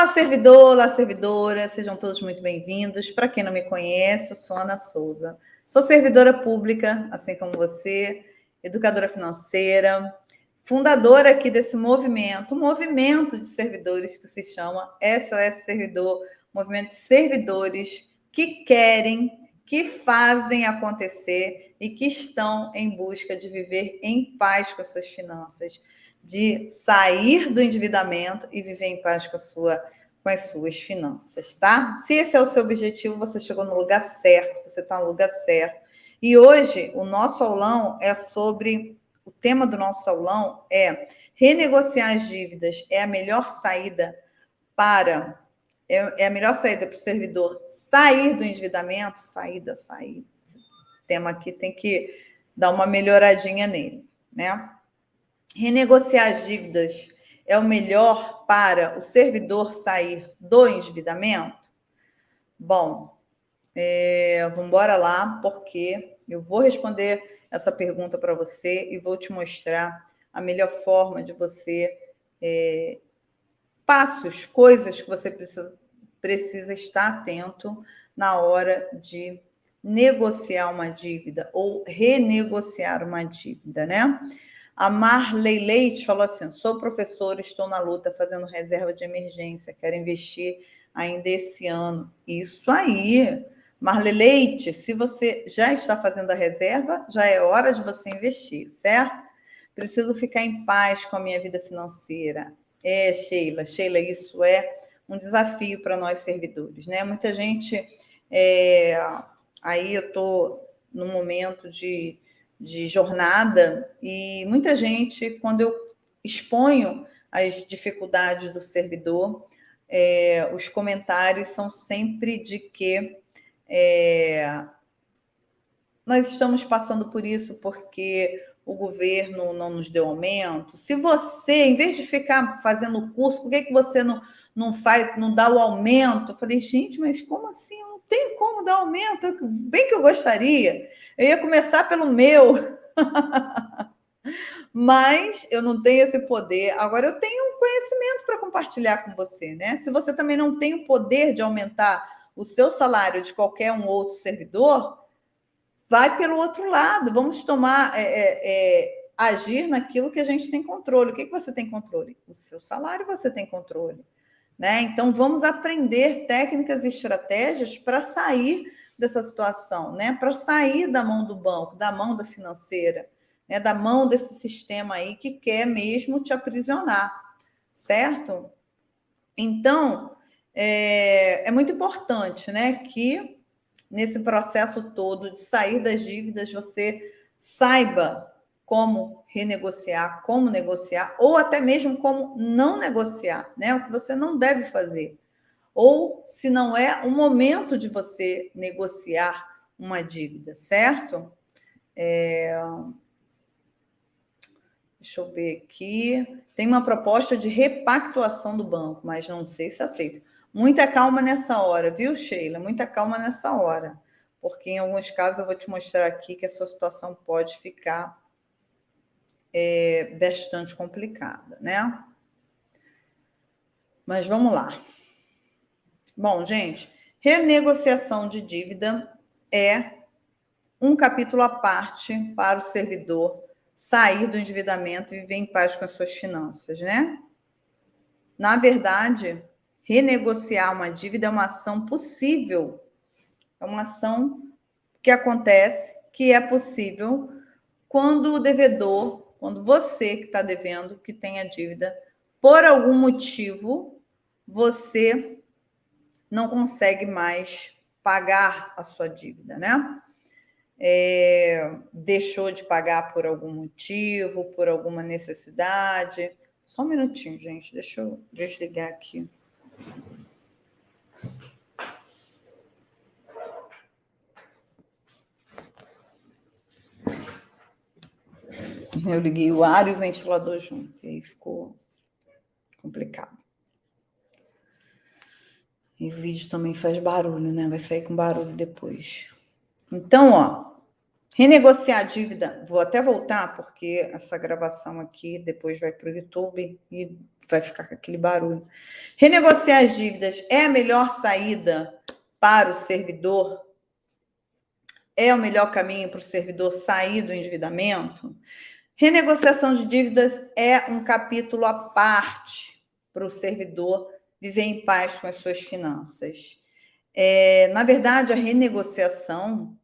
Olá, servidor, olá, servidora, sejam todos muito bem-vindos. Para quem não me conhece, eu sou Ana Souza. Sou servidora pública, assim como você, educadora financeira, fundadora aqui desse movimento, um movimento de servidores que se chama SOS Servidor, movimento de servidores que querem, que fazem acontecer e que estão em busca de viver em paz com as suas finanças, de sair do endividamento e viver em paz com as suas finanças, tá? Se esse é o seu objetivo, você chegou no lugar certo, você está no lugar certo. E hoje, o nosso aulão é sobre... O tema do nosso aulão é renegociar as dívidas é a melhor saída para... É a melhor saída para o servidor sair do endividamento? Sair. O tema aqui tem que dar uma melhoradinha nele, né? Renegociar as dívidas é o melhor para o servidor sair do endividamento? Bom, vamos embora lá, porque eu vou responder essa pergunta para você e vou te mostrar a melhor forma de você... passos, coisas que você precisa estar atento na hora de negociar uma dívida ou renegociar uma dívida, né? A Marley Leite falou assim: sou professora, estou na luta fazendo reserva de emergência, quero investir ainda esse ano. Isso aí, Marley Leite, se você já está fazendo a reserva, já é hora de você investir, certo? Preciso ficar em paz com a minha vida financeira. Sheila, isso é um desafio para nós servidores, né? Muita gente, aí eu estou num momento de jornada e muita gente, quando eu exponho as dificuldades do servidor, os comentários são sempre de que nós estamos passando por isso porque o governo não nos deu aumento. Se você, em vez de ficar fazendo o curso, por que você não dá o aumento? Eu falei, gente, mas como assim? Eu não tenho como dar aumento, bem que eu gostaria. Eu ia começar pelo meu, mas eu não tenho esse poder. Agora, eu tenho um conhecimento para compartilhar com você, né? Se você também não tem o poder de aumentar o seu salário de qualquer um outro servidor, vai pelo outro lado, vamos agir naquilo que a gente tem controle. O que você tem controle? O seu salário você tem controle, né? Então, vamos aprender técnicas e estratégias para sair dessa situação, né? Para sair da mão do banco, da mão da financeira, né? Da mão desse sistema aí que quer mesmo te aprisionar, certo? Então, é muito importante, né, que nesse processo todo de sair das dívidas, você saiba como renegociar, como negociar, ou até mesmo como não negociar, né? O que você não deve fazer. Ou se não é o momento de você negociar uma dívida, certo? Deixa eu ver aqui. Tem uma proposta de repactuação do banco, mas não sei se aceito. Muita calma nessa hora, viu, Sheila? Muita calma nessa hora. Porque em alguns casos eu vou te mostrar aqui que a sua situação pode ficar bastante complicada, né? Mas vamos lá. Bom, gente, renegociação de dívida é um capítulo à parte para o servidor sair do endividamento e viver em paz com as suas finanças, né? Na verdade, renegociar uma dívida é uma ação possível, é uma ação que acontece, que é possível quando o devedor, quando você que está devendo, que tem a dívida, por algum motivo, você não consegue mais pagar a sua dívida, né? Deixou de pagar por algum motivo, por alguma necessidade. Só um minutinho, gente, deixa eu desligar aqui. Eu liguei o ar e o ventilador junto, e aí ficou complicado. E o vídeo também faz barulho, né? Vai sair com barulho depois. Então, renegociar a dívida. Vou até voltar, porque essa gravação aqui depois vai para o YouTube e vai ficar com aquele barulho. Renegociar as dívidas é a melhor saída para o servidor? É o melhor caminho para o servidor sair do endividamento? Renegociação de dívidas é um capítulo à parte para o servidor viver em paz com as suas finanças. Na verdade, a renegociação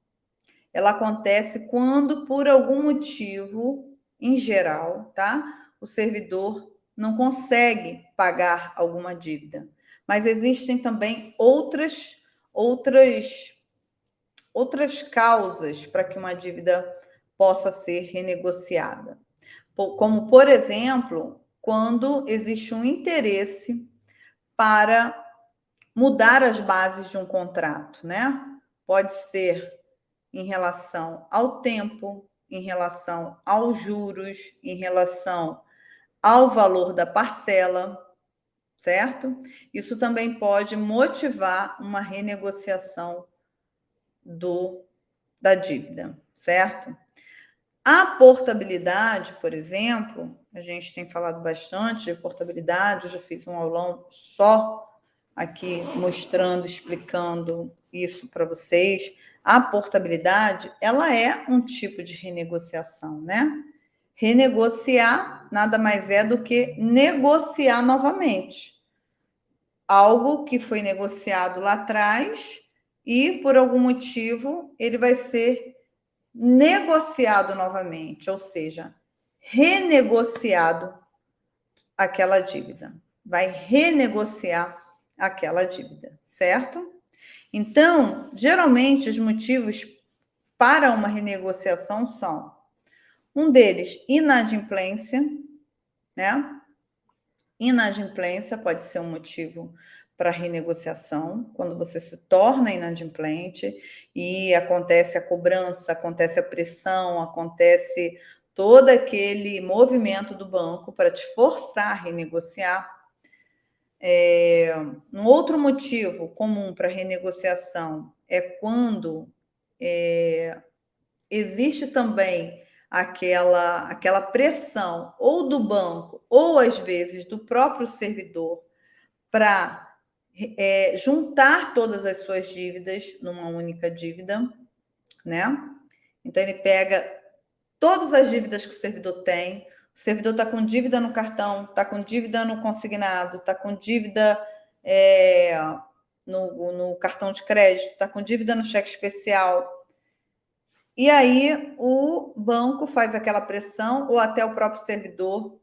ela acontece quando, por algum motivo, em geral, tá? O servidor não consegue pagar alguma dívida. Mas existem também outras causas para que uma dívida possa ser renegociada. Como, por exemplo, quando existe um interesse para mudar as bases de um contrato, né? Pode ser em relação ao tempo, em relação aos juros, em relação ao valor da parcela, certo? Isso também pode motivar uma renegociação da dívida, certo? A portabilidade, por exemplo, a gente tem falado bastante de portabilidade, eu já fiz um aulão só aqui mostrando, explicando isso para vocês. A portabilidade, ela é um tipo de renegociação, né? Renegociar nada mais é do que negociar novamente. Algo que foi negociado lá atrás e, por algum motivo, ele vai ser negociado novamente, ou seja, renegociado aquela dívida. Vai renegociar aquela dívida, certo? Então, geralmente, os motivos para uma renegociação são: um deles, inadimplência, né? Inadimplência pode ser um motivo para renegociação, quando você se torna inadimplente e acontece a cobrança, acontece a pressão, acontece todo aquele movimento do banco para te forçar a renegociar. Um outro motivo comum para renegociação é quando existe também aquela pressão ou do banco ou às vezes do próprio servidor para juntar todas as suas dívidas numa única dívida, né? Então ele pega todas as dívidas que o servidor tem. O servidor está com dívida no cartão, está com dívida no consignado, está com dívida no cartão de crédito, está com dívida no cheque especial. E aí o banco faz aquela pressão, ou até o próprio servidor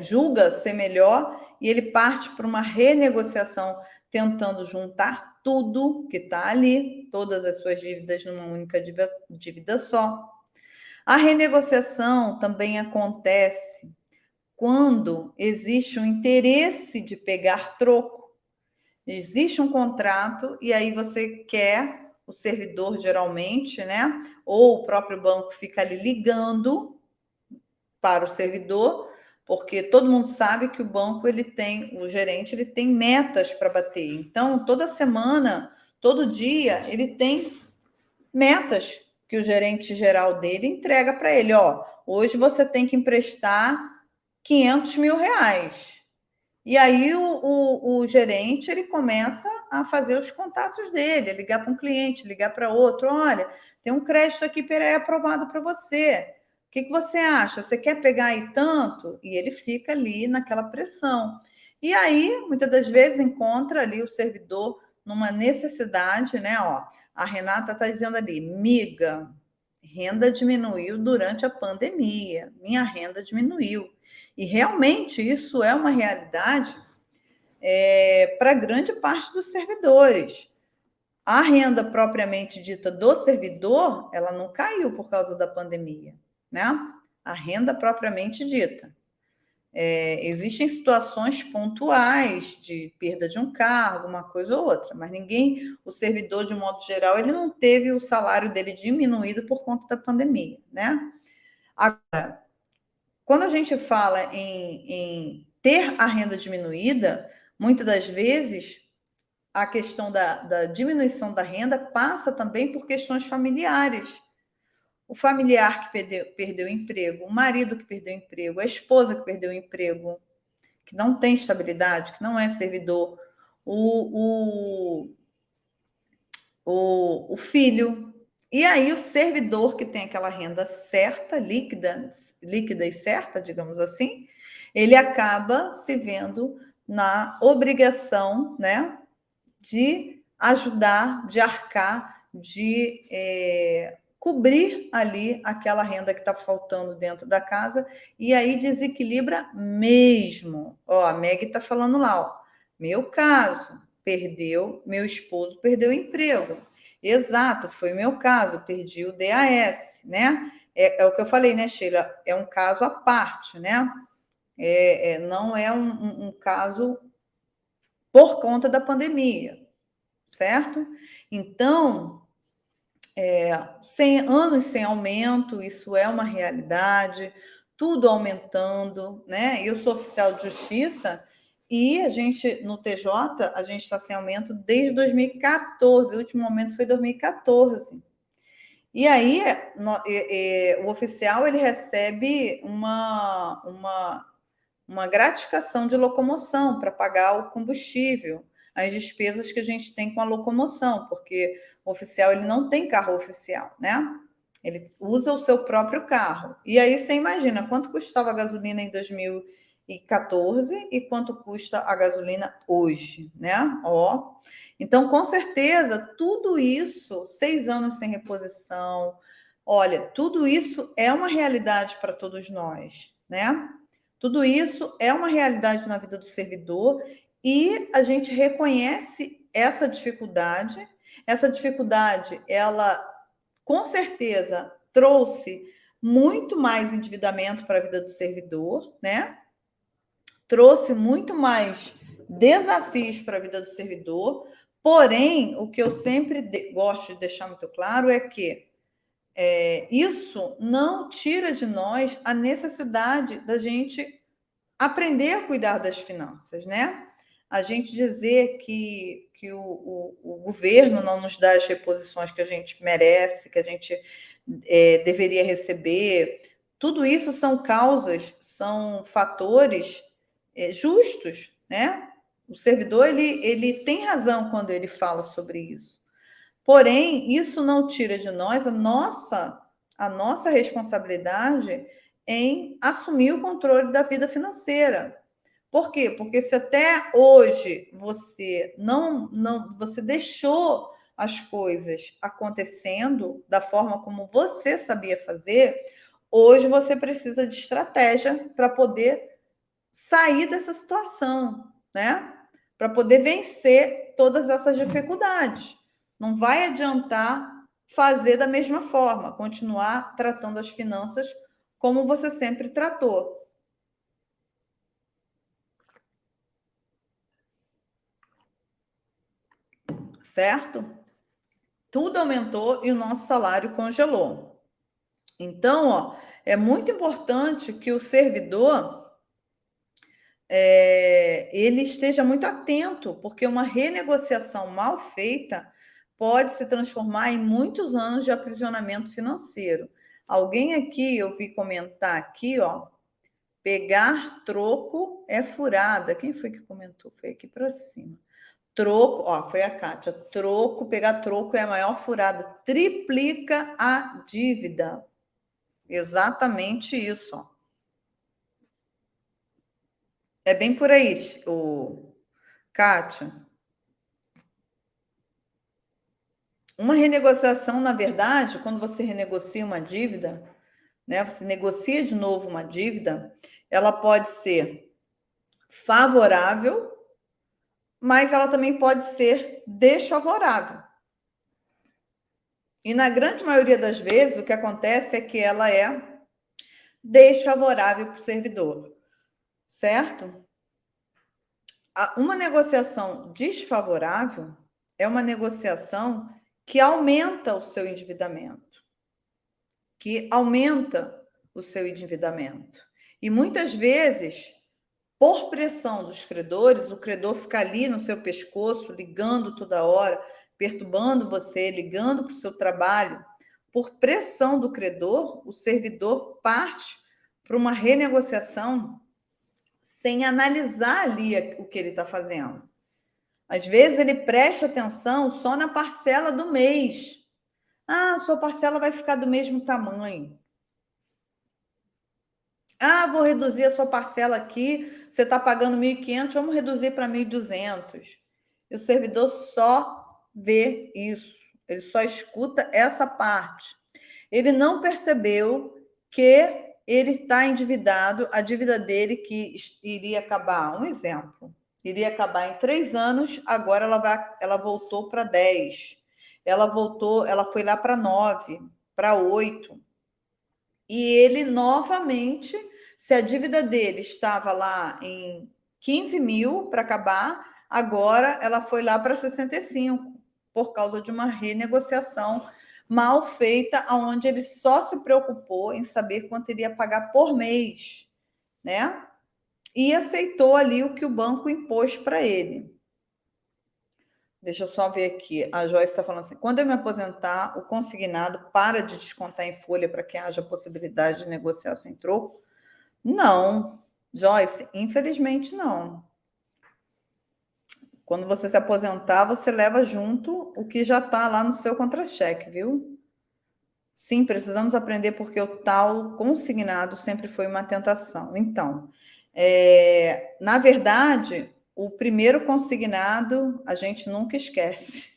julga ser melhor, e ele parte para uma renegociação, tentando juntar tudo que está ali, todas as suas dívidas numa única dívida só. A renegociação também acontece quando existe um interesse de pegar troco. Existe um contrato e aí você quer, o servidor geralmente, né? Ou o próprio banco fica ali ligando para o servidor, porque todo mundo sabe que o banco o gerente ele tem metas para bater. Então, toda semana, todo dia, ele tem metas que o gerente geral dele entrega para ele. Hoje você tem que emprestar 500 mil reais. E aí o gerente ele começa a fazer os contatos dele, ligar para um cliente, ligar para outro. Olha, tem um crédito aqui pré-aprovado para você. O que você acha? Você quer pegar aí tanto? E ele fica ali naquela pressão. E aí, muitas das vezes, encontra ali o servidor numa necessidade, né? A Renata está dizendo ali, miga, renda diminuiu durante a pandemia, minha renda diminuiu. E realmente isso é uma realidade para grande parte dos servidores. A renda propriamente dita do servidor, ela não caiu por causa da pandemia, né? A renda propriamente dita. Existem situações pontuais de perda de um cargo, uma coisa ou outra, mas o servidor, de modo geral, ele não teve o salário dele diminuído por conta da pandemia, né? Agora, quando a gente fala em ter a renda diminuída, muitas das vezes a questão da diminuição da renda passa também por questões familiares. O familiar que perdeu o emprego, o marido que perdeu o emprego, a esposa que perdeu o emprego, que não tem estabilidade, que não é servidor, o filho. E aí o servidor que tem aquela renda certa, líquida e certa, digamos assim, ele acaba se vendo na obrigação, né, de ajudar, de arcar, de cobrir ali aquela renda que está faltando dentro da casa, e aí desequilibra mesmo. Ó, a Meg está falando lá, ó, meu caso, meu esposo perdeu o emprego. Exato, foi o meu caso, perdi o DAS, né? É o que eu falei, né, Sheila? É um caso à parte, né? Não é um caso por conta da pandemia, certo? Então, anos sem aumento, isso é uma realidade, tudo aumentando, né? Eu sou oficial de justiça e a gente, no TJ, a gente está sem aumento desde 2014, o último aumento foi 2014. E aí, o oficial, ele recebe uma gratificação de locomoção para pagar o combustível, as despesas que a gente tem com a locomoção, porque o oficial ele não tem carro oficial, né? Ele usa o seu próprio carro. E aí você imagina quanto custava a gasolina em 2014 e quanto custa a gasolina hoje, né? Ó. Então, com certeza, tudo isso, 6 anos sem reposição, olha, tudo isso é uma realidade para todos nós, né? Tudo isso é uma realidade na vida do servidor e a gente reconhece essa dificuldade. Essa dificuldade, ela com certeza trouxe muito mais endividamento para a vida do servidor, né? Trouxe muito mais desafios para a vida do servidor. Porém, o que eu sempre gosto de deixar muito claro é que isso não tira de nós a necessidade da gente aprender a cuidar das finanças, né? A gente dizer que o governo não nos dá as reposições que a gente merece, que a gente deveria receber, tudo isso são causas, são fatores justos, né? O servidor ele tem razão quando ele fala sobre isso. Porém, isso não tira de nós a nossa responsabilidade em assumir o controle da vida financeira. Por quê? Porque se até hoje você deixou as coisas acontecendo da forma como você sabia fazer, hoje você precisa de estratégia para poder sair dessa situação, né? Para poder vencer todas essas dificuldades. Não vai adiantar fazer da mesma forma, continuar tratando as finanças como você sempre tratou. Certo? Tudo aumentou e o nosso salário congelou. Então, ó, é muito importante que o servidor ele esteja muito atento, porque uma renegociação mal feita pode se transformar em muitos anos de aprisionamento financeiro. Alguém aqui, eu vi comentar aqui, ó, pegar troco é furada. Quem foi que comentou? Foi aqui para cima. Troco, ó, foi a Kátia. Pegar troco é a maior furada. Triplica a dívida. Exatamente isso, ó. É bem por aí, Kátia. Uma renegociação, na verdade, quando você renegocia uma dívida, né, você negocia de novo uma dívida, ela pode ser favorável, mas ela também pode ser desfavorável. E na grande maioria das vezes, o que acontece é que ela é desfavorável para o servidor, certo? Uma negociação desfavorável é uma negociação que aumenta o seu endividamento, que aumenta o seu endividamento. E muitas vezes, por pressão dos credores, o credor fica ali no seu pescoço, ligando toda hora, perturbando você, ligando para o seu trabalho. Por pressão do credor, o servidor parte para uma renegociação sem analisar ali o que ele está fazendo. Às vezes ele presta atenção só na parcela do mês. Ah, sua parcela vai ficar do mesmo tamanho. Ah, vou reduzir a sua parcela aqui, você está pagando 1.500, vamos reduzir para 1.200. E o servidor só vê isso, ele só escuta essa parte. Ele não percebeu que ele está endividado, a dívida dele que iria acabar, um exemplo, iria acabar em 3 anos, agora ela voltou para 10. Ela foi lá para 9, para 8. E ele novamente, se a dívida dele estava lá em 15 mil para acabar, agora ela foi lá para 65, por causa de uma renegociação mal feita, onde ele só se preocupou em saber quanto iria pagar por mês, né? E aceitou ali o que o banco impôs para ele. Deixa eu só ver aqui. A Joyce está falando assim: quando eu me aposentar, o consignado para de descontar em folha para que haja possibilidade de negociar sem troco? Não, Joyce, infelizmente não. Quando você se aposentar, você leva junto o que já está lá no seu contra-cheque, viu? Sim, precisamos aprender porque o tal consignado sempre foi uma tentação. Então, na verdade, o primeiro consignado a gente nunca esquece.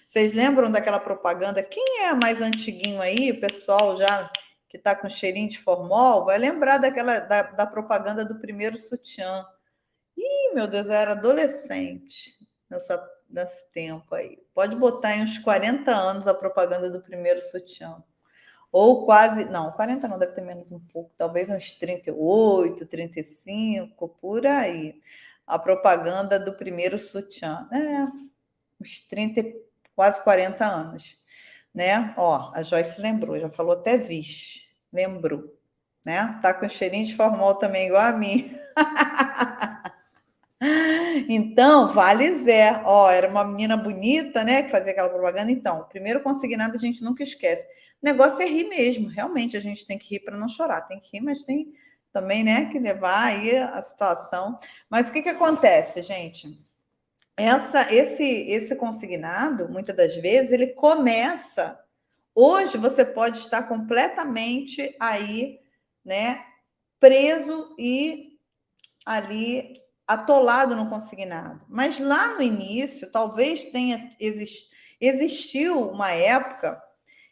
Vocês lembram daquela propaganda? Quem é mais antiguinho aí, o pessoal já que está com cheirinho de formol, vai lembrar da propaganda do primeiro sutiã. Ih, meu Deus, eu era adolescente nesse tempo aí. Pode botar em uns 40 anos a propaganda do primeiro sutiã. Ou quase, não, 40 não, deve ter menos um pouco, talvez uns 38, 35, por aí. A propaganda do primeiro sutiã. Uns 30, quase 40 anos, né? Ó, a Joyce lembrou, já falou até vixe, lembrou, né? Tá com cheirinho de formol também, igual a mim. Então, vale Zé. Ó, era uma menina bonita, né, que fazia aquela propaganda. Então, primeiro consignado a gente nunca esquece. O negócio é rir mesmo, realmente a gente tem que rir para não chorar. Tem que rir, mas tem também, né, que levar aí a situação. Mas o que acontece, gente? Esse consignado, muitas das vezes, ele começa. Hoje você pode estar completamente aí, né, preso e ali atolado no consignado. Mas lá no início, talvez existiu uma época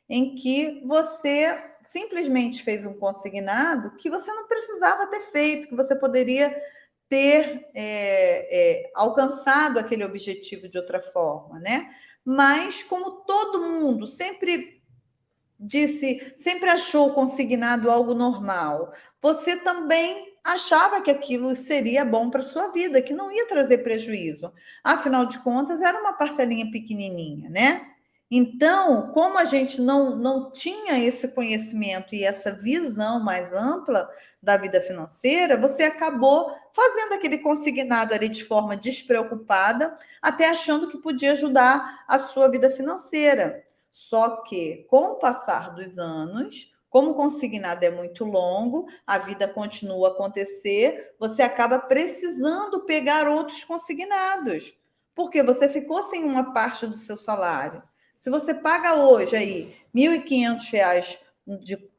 em que você simplesmente fez um consignado que você não precisava ter feito, que você poderia ter alcançado aquele objetivo de outra forma, né? Mas como todo mundo sempre sempre achou o consignado algo normal, você também achava que aquilo seria bom para sua vida, que não ia trazer prejuízo. Afinal de contas, era uma parcelinha pequenininha, né? Então, como a gente não tinha esse conhecimento e essa visão mais ampla da vida financeira, você acabou fazendo aquele consignado ali de forma despreocupada, até achando que podia ajudar a sua vida financeira. Só que, com o passar dos anos, como o consignado é muito longo, a vida continua a acontecer, você acaba precisando pegar outros consignados, porque você ficou sem uma parte do seu salário. Se você paga hoje aí R$ 1.500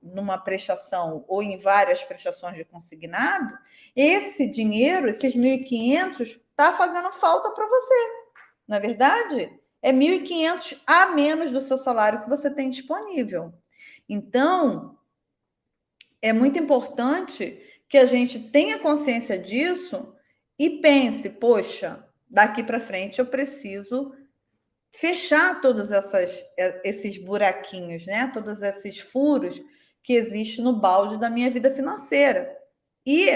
numa prestação ou em várias prestações de consignado, esse dinheiro, esses 1.500, está fazendo falta para você, não é verdade? É 1.500 a menos do seu salário que você tem disponível. Então, é muito importante que a gente tenha consciência disso e pense, poxa, daqui para frente eu preciso fechar todos esses buraquinhos, né? Todos esses furos que existem no balde da minha vida financeira. E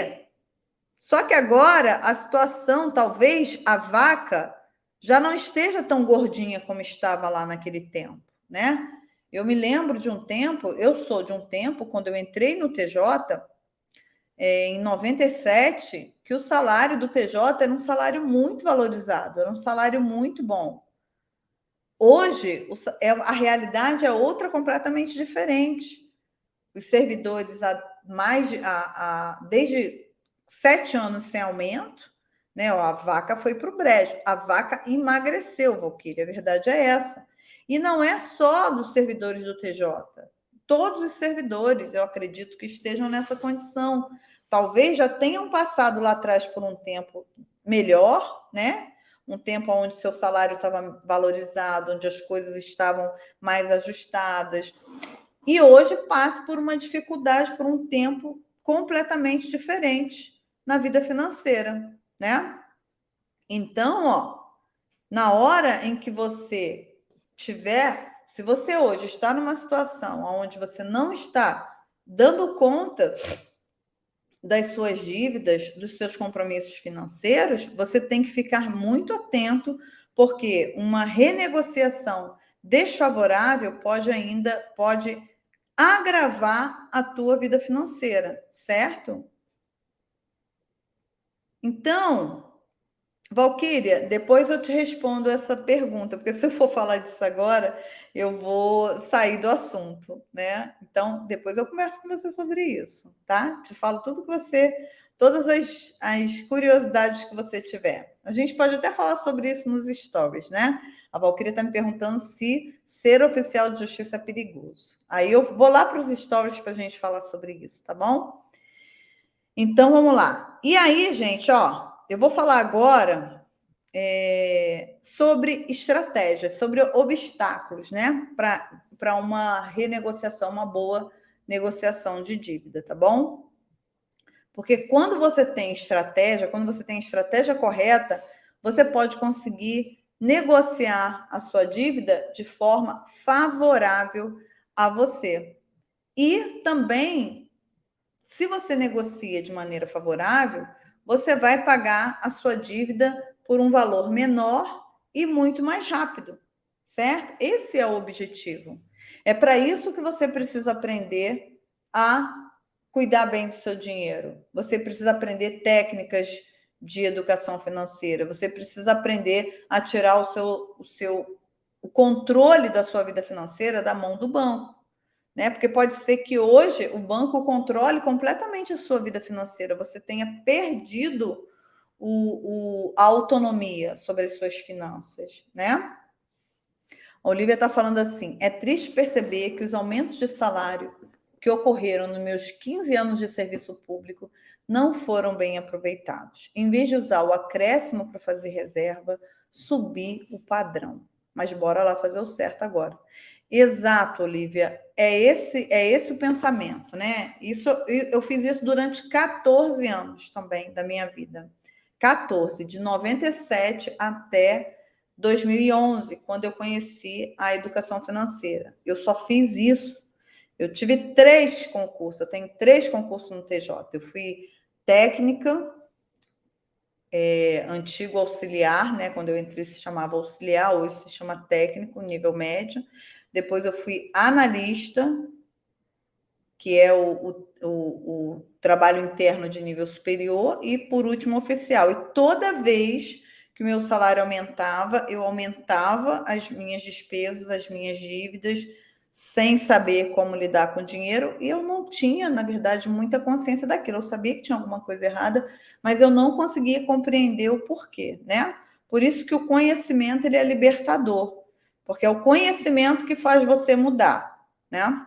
só que agora a situação, talvez a vaca já não esteja tão gordinha como estava lá naquele tempo, né? Eu me lembro de um tempo, eu sou de um tempo, quando eu entrei no TJ, em 97, que o salário do TJ era um salário muito valorizado, era um salário muito bom. Hoje, a realidade é outra completamente diferente. Os servidores, desde 7 anos sem aumento, né? Ó, a vaca foi para o brejo, a vaca emagreceu, Valquíria, a verdade é essa. E não é só dos servidores do TJ, todos os servidores, eu acredito que estejam nessa condição. Talvez já tenham passado lá atrás por um tempo melhor, né? Um tempo onde seu salário estava valorizado, onde as coisas estavam mais ajustadas. E hoje passe por uma dificuldade, por um tempo completamente diferente na vida financeira, né? Então, ó, na hora em que você tiver, se você hoje está numa situação onde você não está dando conta das suas dívidas, dos seus compromissos financeiros, você tem que ficar muito atento, porque uma renegociação desfavorável pode agravar a tua vida financeira, certo? Então, Valquíria, depois eu te respondo essa pergunta, porque se eu for falar disso agora, eu vou sair do assunto, né? Então, depois eu converso com você sobre isso, tá? Te falo tudo que você, todas as curiosidades que você tiver. A gente pode até falar sobre isso nos stories, né? A Valquíria está me perguntando se ser oficial de justiça é perigoso. Aí eu vou lá para os stories para a gente falar sobre isso, tá bom? Então, vamos lá. E aí, gente, ó, eu vou falar agora sobre estratégias, sobre obstáculos, né? Para uma renegociação, uma boa negociação de dívida, tá bom? Porque quando você tem estratégia correta, você pode conseguir negociar a sua dívida de forma favorável a você. E também, se você negocia de maneira favorável, você vai pagar a sua dívida por um valor menor e muito mais rápido, certo? Esse é o objetivo. É para isso que você precisa aprender a cuidar bem do seu dinheiro. Você precisa aprender técnicas de educação financeira. Você precisa aprender a tirar o controle da sua vida financeira da mão do banco, né? Porque pode ser que hoje o banco controle completamente a sua vida financeira, você tenha perdido a autonomia sobre as suas finanças, né? A Olivia está falando assim: é triste perceber que os aumentos de salário que ocorreram nos meus 15 anos de serviço público não foram bem aproveitados. Em vez de usar o acréscimo para fazer reserva, subi o padrão. Mas bora lá fazer o certo agora. Exato, Olivia. É esse o pensamento, né? Eu fiz isso durante 14 anos também da minha vida. 14, de 97 até 2011, quando eu conheci a educação financeira. Eu só fiz isso. Eu tive 3 concursos, eu tenho 3 concursos no TJ. Eu fui técnica, antigo auxiliar, né? Quando eu entrei se chamava auxiliar, hoje se chama técnico, nível médio. Depois eu fui analista, que é o trabalho interno de nível superior, e por último oficial. E toda vez que o meu salário aumentava, eu aumentava as minhas despesas, as minhas dívidas, sem saber como lidar com o dinheiro, e eu não tinha, na verdade, muita consciência daquilo. Eu sabia que tinha alguma coisa errada, mas eu não conseguia compreender o porquê, né? Por isso que o conhecimento ele é libertador, porque é o conhecimento que faz você mudar, né?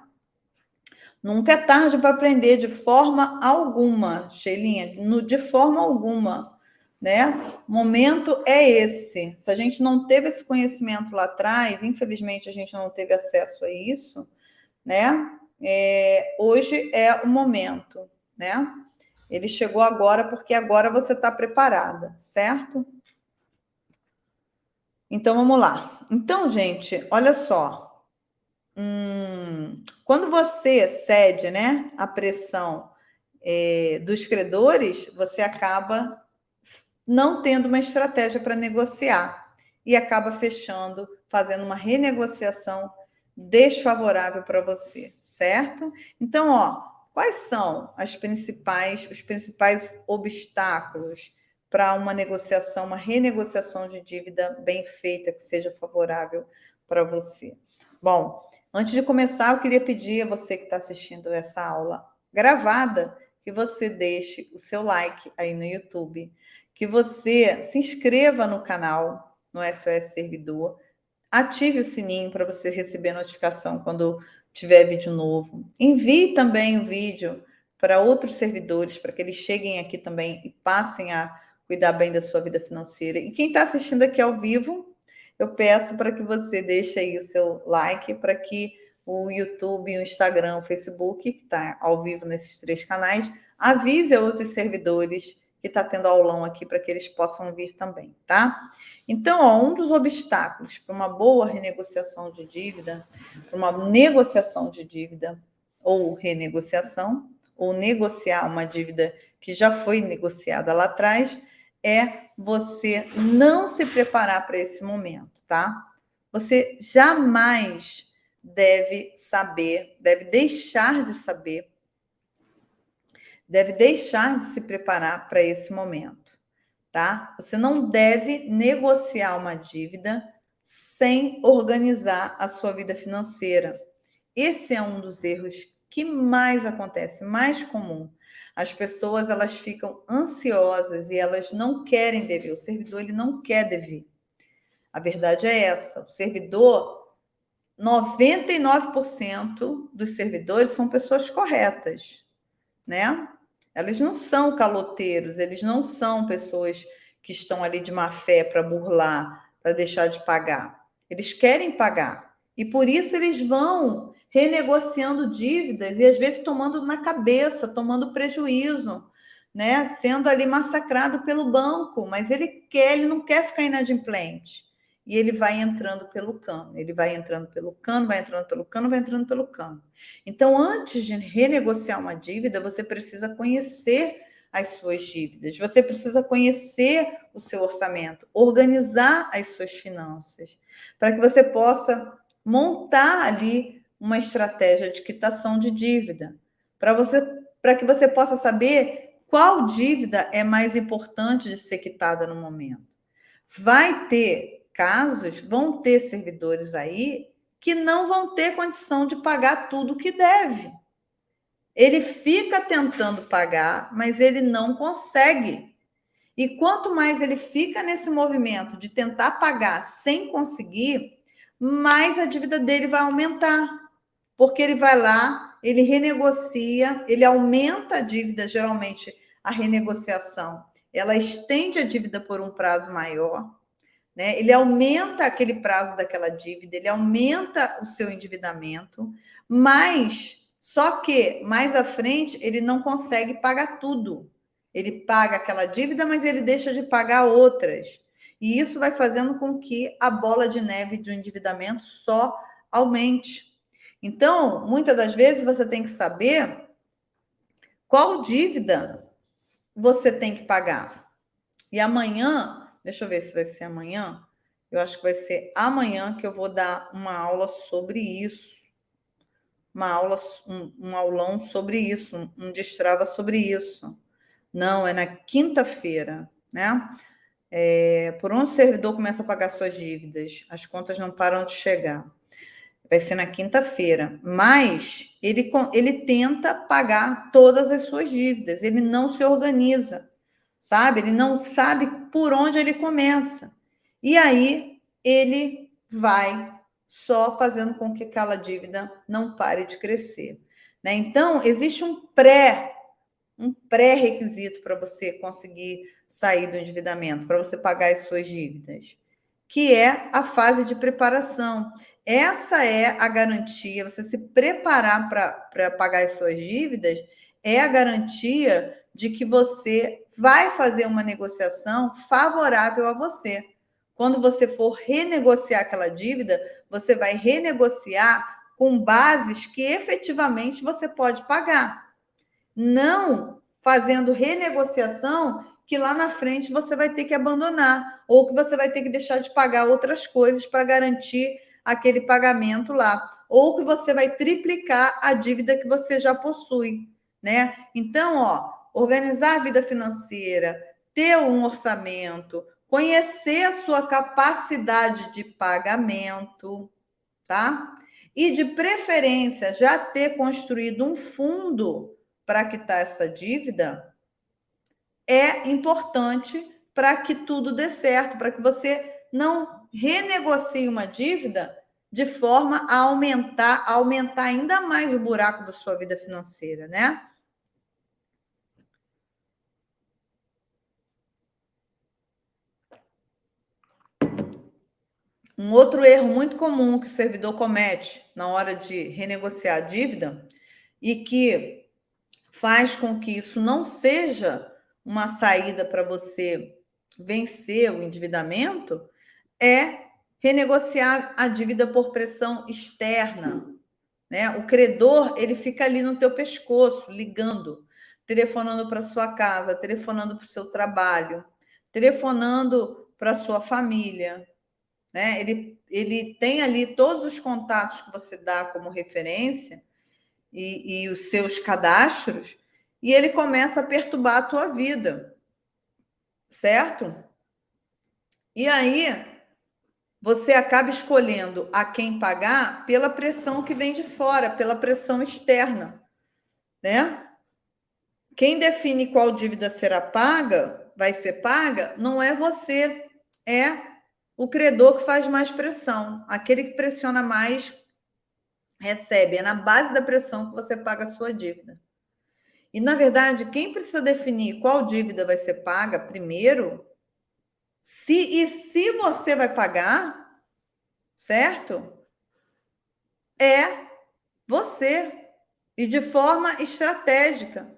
Nunca é tarde para aprender de forma alguma, Sheilinha, de forma alguma, né? O momento é esse. Se a gente não teve esse conhecimento lá atrás, infelizmente a gente não teve acesso a isso, né? Hoje é o momento, né? Ele chegou agora porque agora você está preparada, certo? Então vamos lá. Então, gente, olha só. Quando você cede, né, a pressão dos credores, você acaba não tendo uma estratégia para negociar e acaba fechando, fazendo uma renegociação desfavorável para você, certo? Então, ó, quais são os principais obstáculos para uma negociação, uma renegociação de dívida bem feita, que seja favorável para você? Bom, antes de começar, eu queria pedir a você que está assistindo essa aula gravada que você deixe o seu like aí no YouTube, que você se inscreva no canal, no SOS Servidor, ative o sininho para você receber notificação quando tiver vídeo novo. Envie também o vídeo para outros servidores, para que eles cheguem aqui também e passem a cuidar bem da sua vida financeira. E quem está assistindo aqui ao vivo, eu peço para que você deixe aí o seu like, para que o YouTube, o Instagram, o Facebook, que está ao vivo nesses 3 canais, avise a outros servidores que está tendo aulão aqui para que eles possam vir também, tá? Então, ó, um dos obstáculos para uma boa renegociação de dívida, para uma negociação de dívida ou renegociação, ou negociar uma dívida que já foi negociada lá atrás, é você não se preparar para esse momento, tá? Você jamais deve saber, deve deixar de saber, deve deixar de se preparar para esse momento, tá? Você não deve negociar uma dívida sem organizar a sua vida financeira. Esse é um dos erros que mais acontece, mais comum. As pessoas, elas ficam ansiosas e elas não querem dever. O servidor, ele não quer dever. A verdade é essa. O servidor, 99% dos servidores são pessoas corretas, né? Eles não são caloteiros, eles não são pessoas que estão ali de má fé para burlar, para deixar de pagar. Eles querem pagar. E por isso eles vão renegociando dívidas e às vezes tomando na cabeça, tomando prejuízo, né? Sendo ali massacrado pelo banco, mas ele não quer ficar inadimplente. E ele vai entrando pelo cano, ele vai entrando pelo cano, vai entrando pelo cano, vai entrando pelo cano. Então, antes de renegociar uma dívida, você precisa conhecer as suas dívidas, você precisa conhecer o seu orçamento, organizar as suas finanças, para que você possa montar ali uma estratégia de quitação de dívida, para que você possa saber qual dívida é mais importante de ser quitada no momento. Vai ter casos, vão ter servidores aí que não vão ter condição de pagar tudo que deve. Ele fica tentando pagar, mas ele não consegue. E quanto mais ele fica nesse movimento de tentar pagar sem conseguir, mais a dívida dele vai aumentar. Porque ele vai lá, ele renegocia, ele aumenta a dívida, geralmente a renegociação, ela estende a dívida por um prazo maior, né? Ele aumenta aquele prazo daquela dívida, ele aumenta o seu endividamento, mas só que mais à frente ele não consegue pagar tudo. Ele paga aquela dívida, mas ele deixa de pagar outras. E isso vai fazendo com que a bola de neve de um endividamento só aumente. Então, muitas das vezes você tem que saber qual dívida você tem que pagar. E amanhã, deixa eu ver se vai ser amanhã, eu acho que vai ser amanhã que eu vou dar uma aula sobre isso. Um aulão sobre isso, um destrava sobre isso. Não, é na quinta-feira, né? Por onde o servidor começa a pagar suas dívidas? As contas não param de chegar. Vai ser na quinta-feira. Mas ele tenta pagar todas as suas dívidas. Ele não se organiza, sabe? Ele não sabe por onde ele começa. E aí ele vai só fazendo com que aquela dívida não pare de crescer, né? Então, existe um pré-requisito para você conseguir sair do endividamento, para você pagar as suas dívidas, que é a fase de preparação. Essa é a garantia, você se preparar para pagar as suas dívidas, é a garantia de que você vai fazer uma negociação favorável a você. Quando você for renegociar aquela dívida, você vai renegociar com bases que efetivamente você pode pagar. Não fazendo renegociação que lá na frente você vai ter que abandonar, ou que você vai ter que deixar de pagar outras coisas para garantir aquele pagamento lá, ou que você vai triplicar a dívida que você já possui, né? Então, ó, organizar a vida financeira, ter um orçamento, conhecer a sua capacidade de pagamento, tá? E de preferência já ter construído um fundo para quitar essa dívida é importante para que tudo dê certo, para que você não renegocie uma dívida de forma a aumentar ainda mais o buraco da sua vida financeira, né? Um outro erro muito comum que o servidor comete na hora de renegociar a dívida e que faz com que isso não seja uma saída para você vencer o endividamento é renegociar a dívida por pressão externa, né? O credor, ele fica ali no teu pescoço, ligando, telefonando para sua casa, telefonando para o seu trabalho, telefonando para sua família, né? Ele tem ali todos os contatos que você dá como referência e os seus cadastros, e ele começa a perturbar a tua vida, certo? E aí você acaba escolhendo a quem pagar pela pressão que vem de fora, pela pressão externa, né? Quem define qual dívida será paga, vai ser paga, não é você, é o credor que faz mais pressão. Aquele que pressiona mais recebe. É na base da pressão que você paga a sua dívida. E, na verdade, quem precisa definir qual dívida vai ser paga primeiro, se você vai pagar, certo? É você. E de forma estratégica.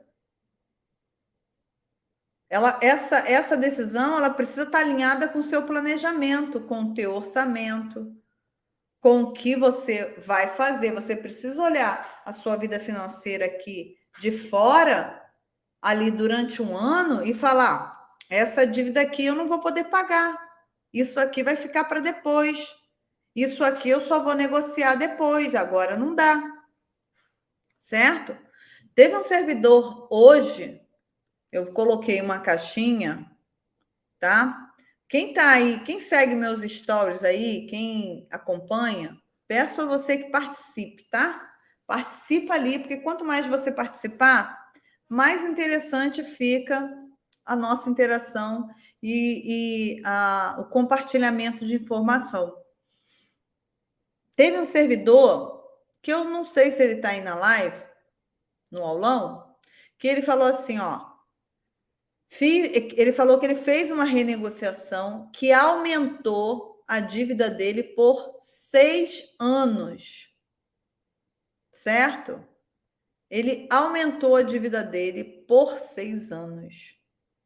Essa decisão ela precisa estar alinhada com o seu planejamento, com o teu orçamento, com o que você vai fazer. Você precisa olhar a sua vida financeira aqui de fora, ali durante um ano, e falar: essa dívida aqui eu não vou poder pagar. Isso aqui vai ficar para depois. Isso aqui eu só vou negociar depois. Agora não dá. Certo? Teve um servidor hoje, eu coloquei uma caixinha, tá? Quem tá aí, quem segue meus stories aí, quem acompanha, peço a você que participe, tá? Participa ali, porque quanto mais você participar, mais interessante fica a nossa interação e o compartilhamento de informação. Teve um servidor, que eu não sei se ele está aí na live, no aulão, que ele falou assim, ó, ele falou que ele fez uma renegociação que aumentou a dívida dele por 6 anos, certo? Ele aumentou a dívida dele por 6 anos.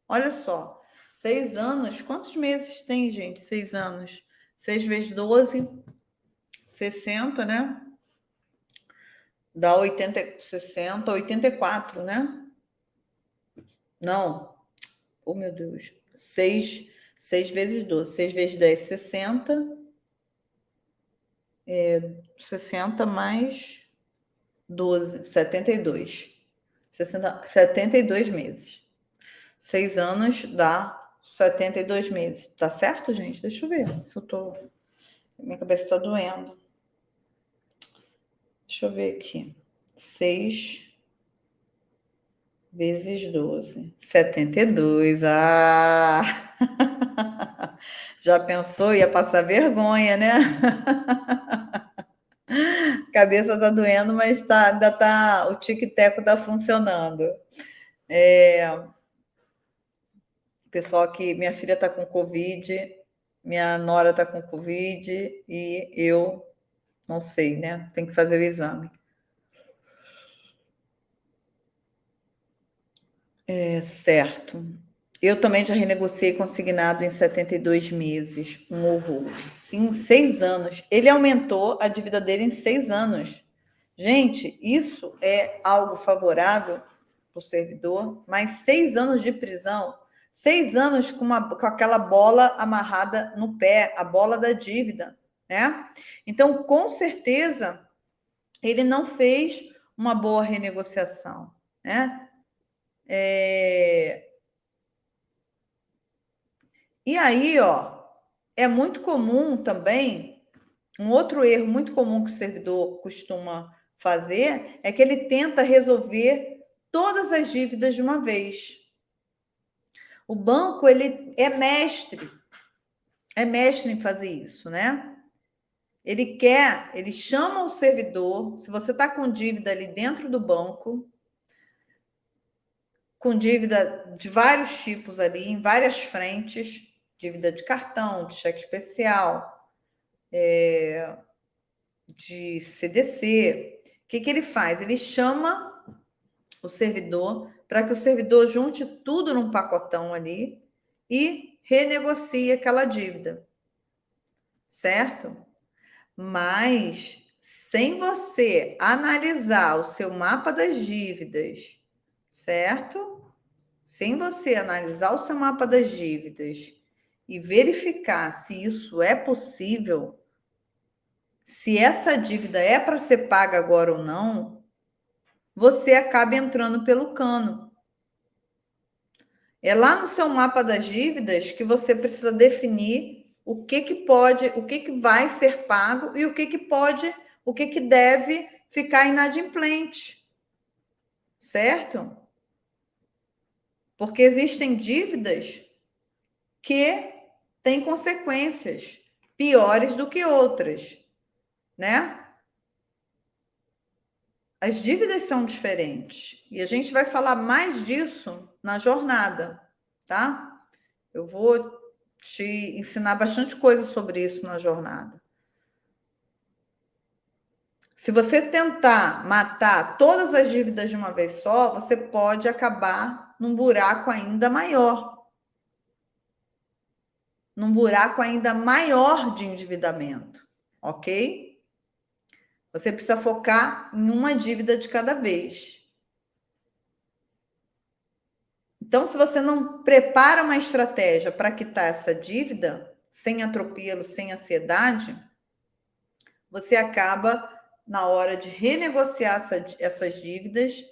Olha só, 6 anos, quantos meses tem, gente? 6 anos. 6 vezes 12, 60, né? Dá 80, 60, 84, né? Não. Oh, meu Deus. 6 vezes 12. 6 vezes 10, 60. 60 mais 12, 72. 72 meses. 6 anos dá 72 meses. Tá certo, gente? Deixa eu ver se eu tô... Minha cabeça está doendo. Deixa eu ver aqui. 6 vezes 12. 72. Ah! Já pensou? Ia passar vergonha, né? A cabeça tá doendo, mas ainda tá, o tic-teco tá funcionando. O pessoal aqui, minha filha tá com Covid, minha nora tá com Covid e eu não sei, né? Tem que fazer o exame. Certo. Eu também já renegociei consignado em 72 meses. Um horror. Sim, 6 anos. Ele aumentou a dívida dele em 6 anos. Gente, isso é algo favorável para o servidor, mas 6 anos de prisão, 6 anos com aquela bola amarrada no pé, a bola da dívida, né? Então, com certeza, ele não fez uma boa renegociação, né? E aí, ó, é muito comum também, um outro erro muito comum que o servidor costuma fazer é que ele tenta resolver todas as dívidas de uma vez. O banco, ele é mestre em fazer isso, né? Ele chama o servidor, se você está com dívida ali dentro do banco, com dívida de vários tipos ali, em várias frentes, dívida de cartão, de cheque especial, de CDC. O que ele faz? Ele chama o servidor para que o servidor junte tudo num pacotão ali e renegocie aquela dívida, certo? Mas sem você analisar o seu mapa das dívidas, certo? Sem você analisar o seu mapa das dívidas e verificar se isso é possível, se essa dívida é para ser paga agora ou não, você acaba entrando pelo cano. É lá no seu mapa das dívidas que você precisa definir o que pode, o que vai ser pago e o que pode, o que deve ficar inadimplente. Certo? Porque existem dívidas que têm consequências piores do que outras, né? As dívidas são diferentes e a gente vai falar mais disso na jornada, tá? Eu vou te ensinar bastante coisa sobre isso na jornada. Se você tentar matar todas as dívidas de uma vez só, você pode acabar num buraco ainda maior. Num buraco ainda maior de endividamento, ok? Você precisa focar em uma dívida de cada vez. Então, se você não prepara uma estratégia para quitar essa dívida, sem atropelo, sem ansiedade, você acaba, na hora de renegociar essas dívidas,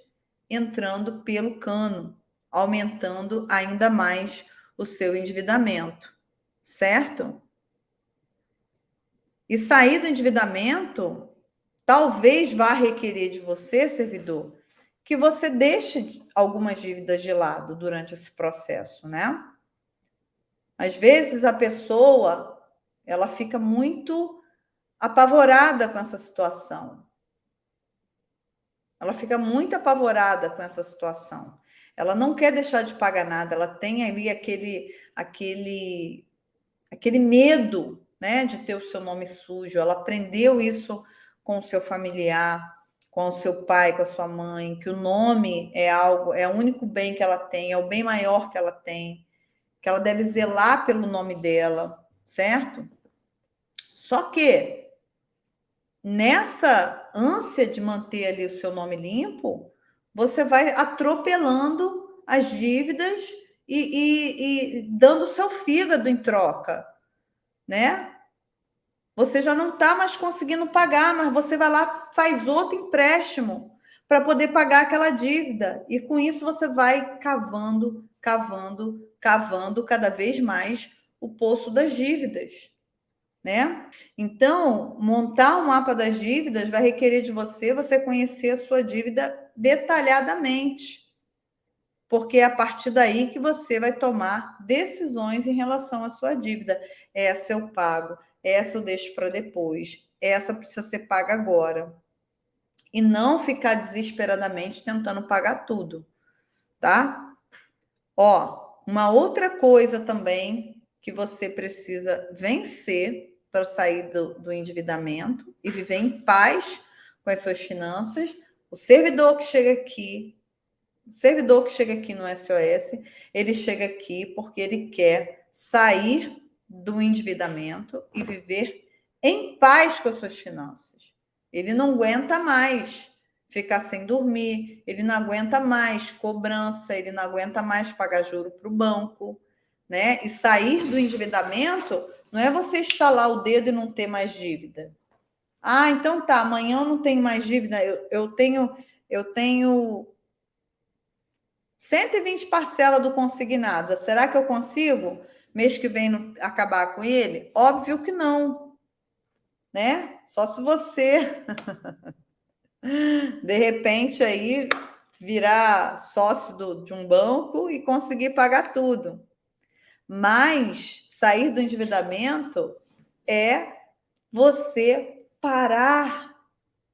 entrando pelo cano, aumentando ainda mais o seu endividamento, certo? E sair do endividamento talvez vá requerer de você, servidor, que você deixe algumas dívidas de lado durante esse processo, né? Às vezes a pessoa, ela fica muito apavorada com essa situação. Ela fica muito apavorada com essa situação. Ela não quer deixar de pagar nada, ela tem ali aquele medo, né, de ter o seu nome sujo. Ela aprendeu isso com o seu familiar, com o seu pai, com a sua mãe, que o nome é o único bem que ela tem, é o bem maior que ela tem, que ela deve zelar pelo nome dela, certo? Só que nessa ânsia de manter ali o seu nome limpo, você vai atropelando as dívidas e dando seu fígado em troca, né? Você já não está mais conseguindo pagar, mas você vai lá, faz outro empréstimo para poder pagar aquela dívida. E com isso você vai cavando cada vez mais o poço das dívidas, né? Então, montar um mapa das dívidas vai requerer de você conhecer a sua dívida detalhadamente. Porque é a partir daí que você vai tomar decisões em relação à sua dívida. Essa eu pago, essa eu deixo para depois, essa precisa ser paga agora. E não ficar desesperadamente tentando pagar tudo, tá? Ó, uma outra coisa também que você precisa vencer para sair do endividamento e viver em paz com as suas finanças. O servidor que chega aqui no SOS, ele chega aqui porque ele quer sair do endividamento e viver em paz com as suas finanças. Ele não aguenta mais ficar sem dormir, ele não aguenta mais cobrança, ele não aguenta mais pagar juro para o banco, né? E sair do endividamento não é você estalar o dedo e não ter mais dívida. Ah, então tá, amanhã eu não tenho mais dívida, eu tenho 120 parcelas do consignado. Será que eu consigo mês que vem acabar com ele? Óbvio que não, né? Só se você de repente aí virar sócio de um banco e conseguir pagar tudo. Mas sair do endividamento é você parar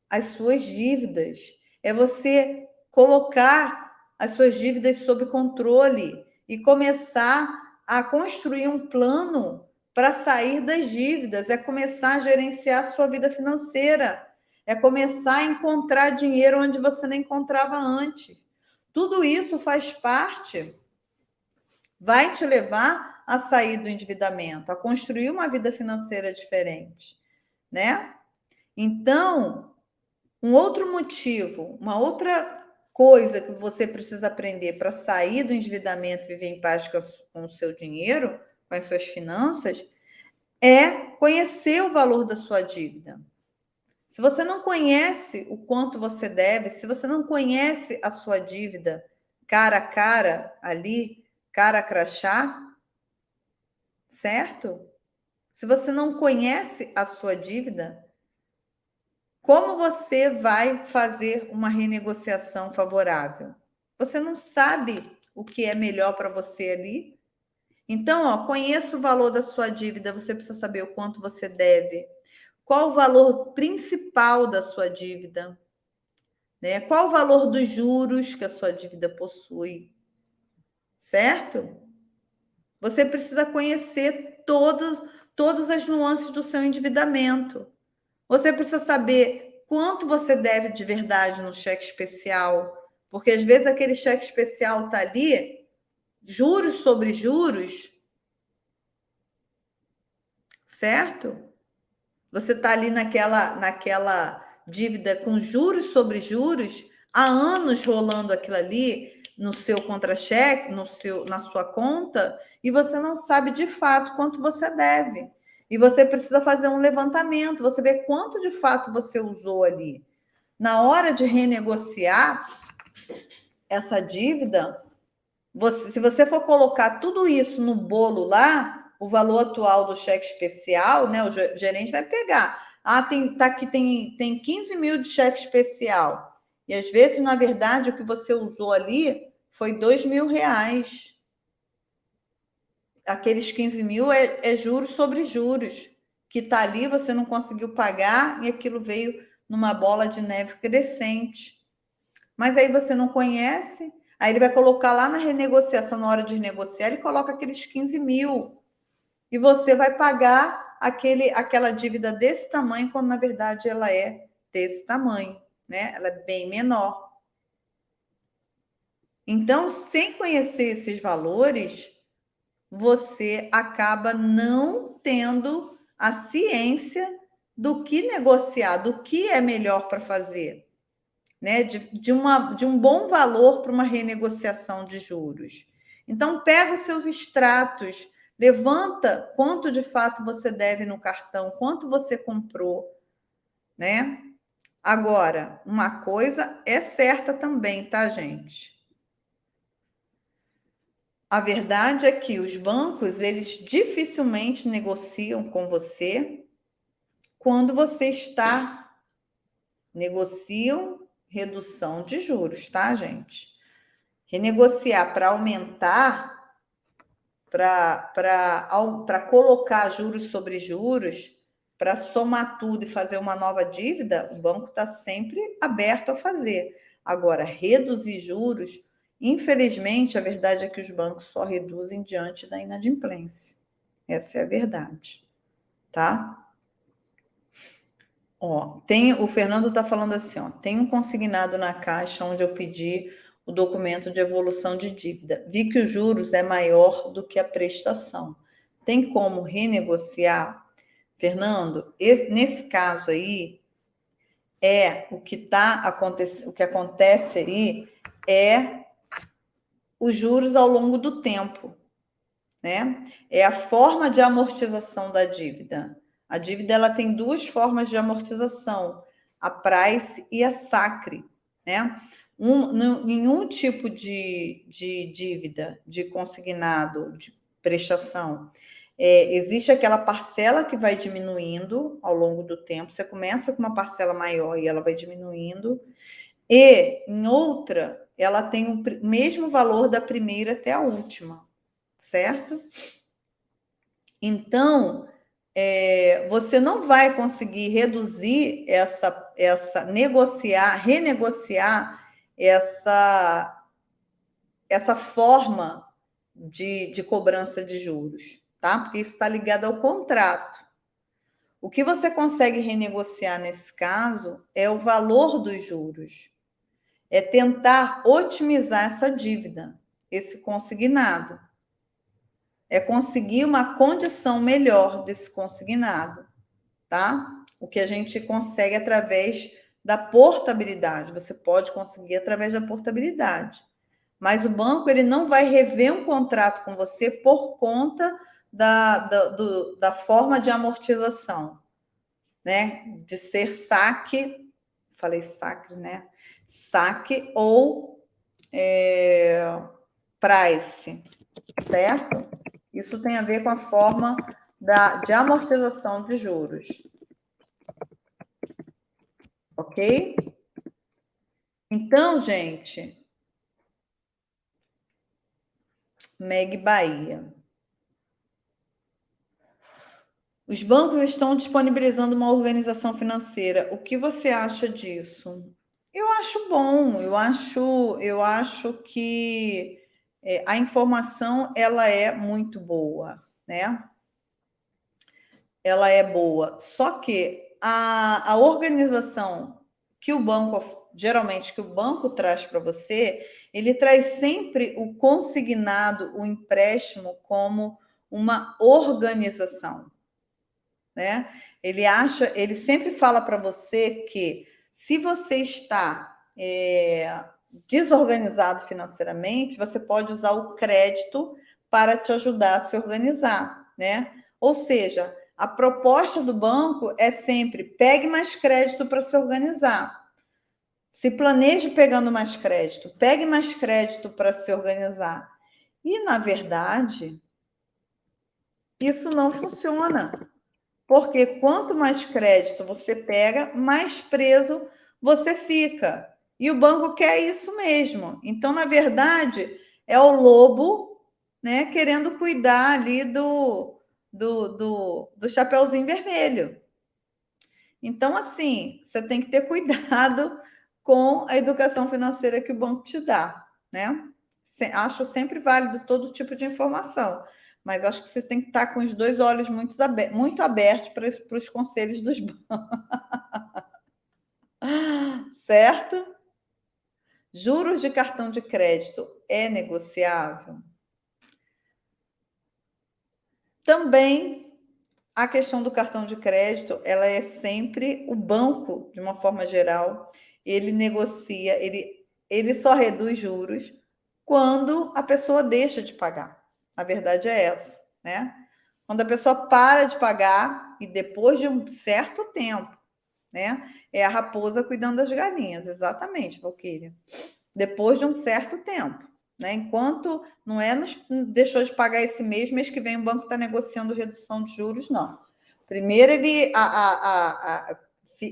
as suas dívidas, é você colocar as suas dívidas sob controle e começar a construir um plano para sair das dívidas, é começar a gerenciar a sua vida financeira, é começar a encontrar dinheiro onde você não encontrava antes. Tudo isso faz parte, vai te levar a sair do endividamento, a construir uma vida financeira diferente, né? Então, um outro motivo, uma outra coisa que você precisa aprender para sair do endividamento e viver em paz com o seu dinheiro, com as suas finanças, é conhecer o valor da sua dívida. Se você não conhece o quanto você deve, se você não conhece a sua dívida cara a cara ali, cara a crachá, certo? Se você não conhece a sua dívida, como você vai fazer uma renegociação favorável? Você não sabe o que é melhor para você ali? Então, conheça o valor da sua dívida, você precisa saber o quanto você deve. Qual o valor principal da sua dívida? Né? Qual o valor dos juros que a sua dívida possui? Certo? Você precisa conhecer todas as nuances do seu endividamento. Você precisa saber quanto você deve de verdade no cheque especial, porque às vezes aquele cheque especial está ali, juros sobre juros, certo? Você está ali naquela dívida com juros sobre juros, há anos rolando aquilo ali no seu contra-cheque, na sua conta, e você não sabe de fato quanto você deve. E você precisa fazer um levantamento, você vê quanto de fato você usou ali. Na hora de renegociar essa dívida, se você for colocar tudo isso no bolo lá, o valor atual do cheque especial, né? O gerente vai pegar. Aqui tem 15 mil de cheque especial. E às vezes, na verdade, o que você usou ali foi R$2.000. Aqueles 15 mil é juros sobre juros, que está ali, você não conseguiu pagar e aquilo veio numa bola de neve crescente. Mas aí você não conhece, aí ele vai colocar lá na renegociação, na hora de renegociar, ele coloca aqueles 15 mil. E você vai pagar aquela dívida desse tamanho, quando na verdade ela é desse tamanho, né? Ela é bem menor. Então, sem conhecer esses valores, você acaba não tendo a ciência do que negociar, do que é melhor para fazer, né? De um bom valor para uma renegociação de juros. Então, pega os seus extratos, levanta quanto de fato você deve no cartão, quanto você comprou, né? Agora, uma coisa é certa também, tá, gente? A verdade é que os bancos, eles dificilmente negociam com você quando você negociam redução de juros, tá, gente? Renegociar para aumentar, para colocar juros sobre juros, para somar tudo e fazer uma nova dívida, o banco está sempre aberto a fazer. Agora, reduzir juros, infelizmente, a verdade é que os bancos só reduzem diante da inadimplência. Essa é a verdade, tá? O Fernando está falando assim, tem um consignado na Caixa onde eu pedi o documento de evolução de dívida. Vi que os juros é maior do que a prestação. Tem como renegociar? Fernando, nesse caso aí, o que acontece aí é os juros ao longo do tempo, né? É a forma de amortização da dívida. A dívida ela tem duas formas de amortização, a price e a sacre, né? Em um tipo de dívida, de consignado, de prestação, existe aquela parcela que vai diminuindo ao longo do tempo. Você começa com uma parcela maior e ela vai diminuindo. E em outra, ela tem o mesmo valor da primeira até a última, certo? Então, você não vai conseguir reduzir renegociar essa forma de cobrança de juros, tá? Porque isso está ligado ao contrato. O que você consegue renegociar nesse caso é o valor dos juros. É tentar otimizar essa dívida, esse consignado. É conseguir uma condição melhor desse consignado, tá? O que a gente consegue através da portabilidade. Você pode conseguir através da portabilidade. Mas o banco ele não vai rever um contrato com você por conta da forma de amortização, né? De ser saque, falei saque, né? Saque ou price, certo? Isso tem a ver com a forma de amortização de juros. Ok? Então, gente, Meg Bahia. Os bancos estão disponibilizando uma organização financeira. O que você acha disso? Eu acho bom, eu acho que a informação ela é muito boa, né? Ela é boa. Só que a organização que o banco, geralmente que o banco traz para você, ele traz sempre o consignado, o empréstimo como uma organização, né? Ele sempre fala para você que se você está desorganizado financeiramente, você pode usar o crédito para te ajudar a se organizar, né? Ou seja, a proposta do banco é sempre pegue mais crédito para se organizar. Se planeje pegando mais crédito, pegue mais crédito para se organizar. E, na verdade, isso não funciona. Porque quanto mais crédito você pega, mais preso você fica. E o banco quer isso mesmo. Então, na verdade, é o lobo, né, querendo cuidar ali do chapeuzinho vermelho. Então, assim, você tem que ter cuidado com a educação financeira que o banco te dá, né? Acho sempre válido todo tipo de informação, mas acho que você tem que estar com os dois olhos muito abertos para os conselhos dos bancos. Certo? Juros de cartão de crédito é negociável? Também a questão do cartão de crédito, ela é sempre o banco, de uma forma geral, ele negocia, ele só reduz juros quando a pessoa deixa de pagar. A verdade é essa, né? Quando a pessoa para de pagar e depois de um certo tempo, né? É a raposa cuidando das galinhas, exatamente, Valquíria. Depois de um certo tempo, né? Enquanto não deixou de pagar esse mês que vem o banco está negociando redução de juros, não. Primeiro ele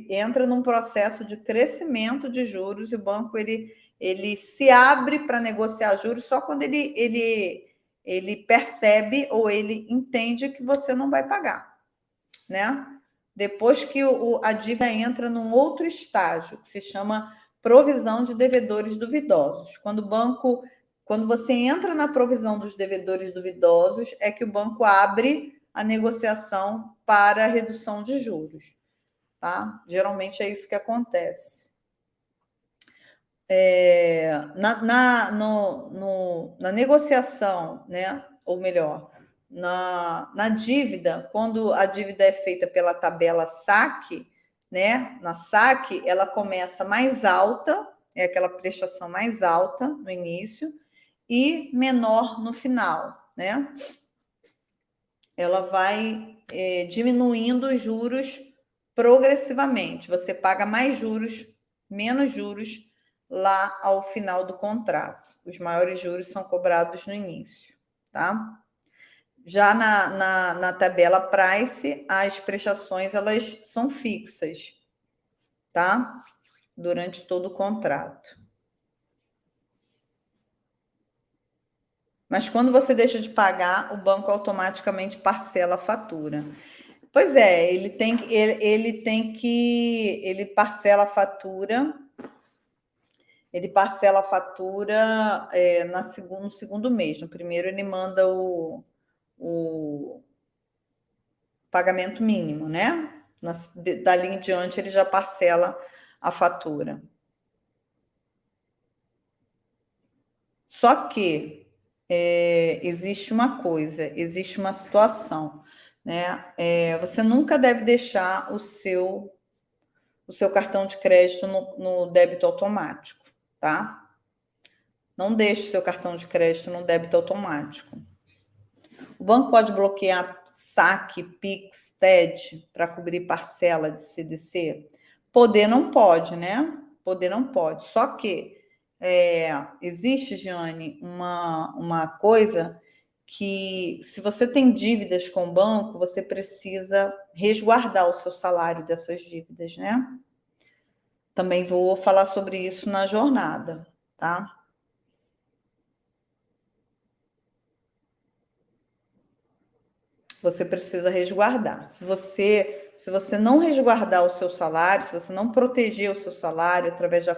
entra num processo de crescimento de juros e o banco ele se abre para negociar juros só quando ele percebe ou ele entende que você não vai pagar, né? Depois que a dívida entra num outro estágio, que se chama provisão de devedores duvidosos. Quando você entra na provisão dos devedores duvidosos, é que o banco abre a negociação para a redução de juros, tá? Geralmente é isso que acontece. Na negociação, né? Ou melhor, na dívida, quando a dívida é feita pela tabela saque, né? Na saque, ela começa mais alta, é aquela prestação mais alta no início e menor no final, né? Ela vai diminuindo os juros progressivamente. Você paga mais juros, menos juros lá ao final do contrato. Os maiores juros são cobrados no início, tá? Já na tabela price, as prestações elas são fixas, tá? Durante todo o contrato. Mas quando você deixa de pagar, o banco automaticamente parcela a fatura. Pois é, ele parcela a fatura. Ele parcela a fatura no segundo mês. No primeiro, ele manda o pagamento mínimo, né? Dali em diante, ele já parcela a fatura. Só que existe uma coisa, existe uma situação, né? Você nunca deve deixar o seu cartão de crédito no débito automático, tá? Não deixe o seu cartão de crédito no débito automático. O banco pode bloquear saque, Pix, TED para cobrir parcela de CDC? Poder não pode, né? Poder não pode. Só que existe, Giane, uma coisa que, se você tem dívidas com o banco, você precisa resguardar o seu salário dessas dívidas, né? Também vou falar sobre isso na jornada, tá? Você precisa resguardar. Se você não resguardar o seu salário, se você não proteger o seu salário através da